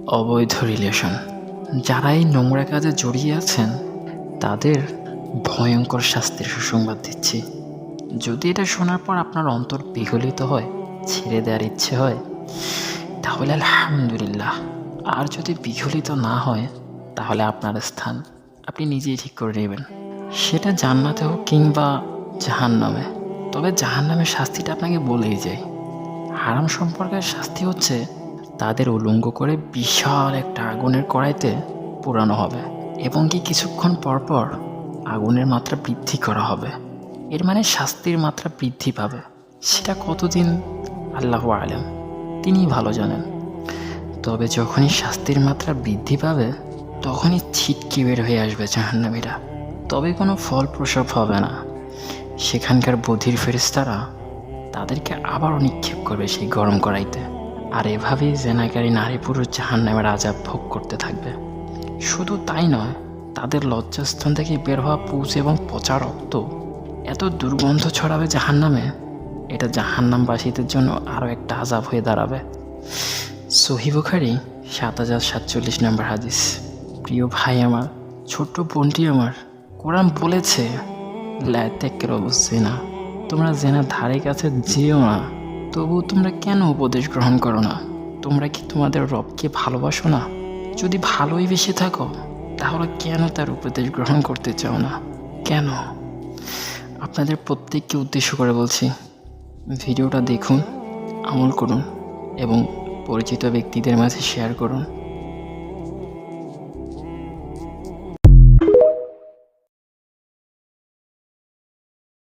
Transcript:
অবৈধ রিলেশন। যারা এই নোংরা কাজে জড়িয়ে আছেন তাদের ভয়ঙ্কর শাস্তির সুসংবাদ দিচ্ছি। যদি এটা শোনার পর আপনার অন্তর বিগলিত হয়, ছেড়ে দেওয়ার ইচ্ছে হয়, তাহলে আলহামদুলিল্লাহ। আর যদি বিগলিত না হয় তাহলে আপনার স্থান আপনি নিজেই ঠিক করে নেবেন, সেটা জান্নাতে হোক কিংবা জাহান্নামে। তবে জাহান্নামের শাস্তিটা আপনাকে বলেই যায়। হারাম সম্পর্কের শাস্তি হচ্ছে তাদের উলঙ্গ করে বিশাল একটা আগুনের কড়াইতে পোড়ানো হবে এবং কি কিছুক্ষণ পরপর আগুনের মাত্রা বৃদ্ধি করা হবে। এর মানে শাস্তির মাত্রা বৃদ্ধি পাবে। সেটা কতদিন আল্লাহু আলেম, তিনিই ভালো জানেন। তবে যখনই শাস্তির মাত্রা বৃদ্ধি পাবে তখনই ছিটকে বের হয়ে আসবে জাহান্নামীরা। তবে কোনো ফল প্রসব হবে না। সেখানকার বধির ফেরেশতারা তাদেরকে আবারও নিক্ষেপ করবে সেই গরম কড়াইতে। আর এভাবেই জেনাকারী নারী পুরুষ জাহান্নামের আযাব ভোগ করতে থাকবে। শুধু তাই নয়, তাদের লজ্জাস্থান থেকে বের হওয়া পুঁজ এবং পচা রক্ত এত দুর্গন্ধ ছড়াবে জাহান্নামে, এটা জাহান্নামবাসীদের জন্য আরও একটা আযাব হয়ে দাঁড়াবে। সহিহ বুখারী ৭০৪৭ নম্বর হাদিস। প্রিয় ভাই আমার, ছোট্ট বোনটি আমার, কোরআন বলেছে লা তাকরাবুজ জিনা, তোমরা জেনার ধারে কাছে যেও না। তবু তোমরা কেন উপদেশ গ্রহণ করো না? তোমরা কি তোমাদের রবকে ভালোবাসো না? যদি ভালোই বেশি থাকো তাহলে কেন তার উপদেশ গ্রহণ করতে চাও না? কেন? আপনাদের প্রত্যেককে উদ্দেশ্য করে বলছি, ভিডিওটা দেখুন, আমল করুন এবং পরিচিত ব্যক্তিদের মাঝে শেয়ার করুন।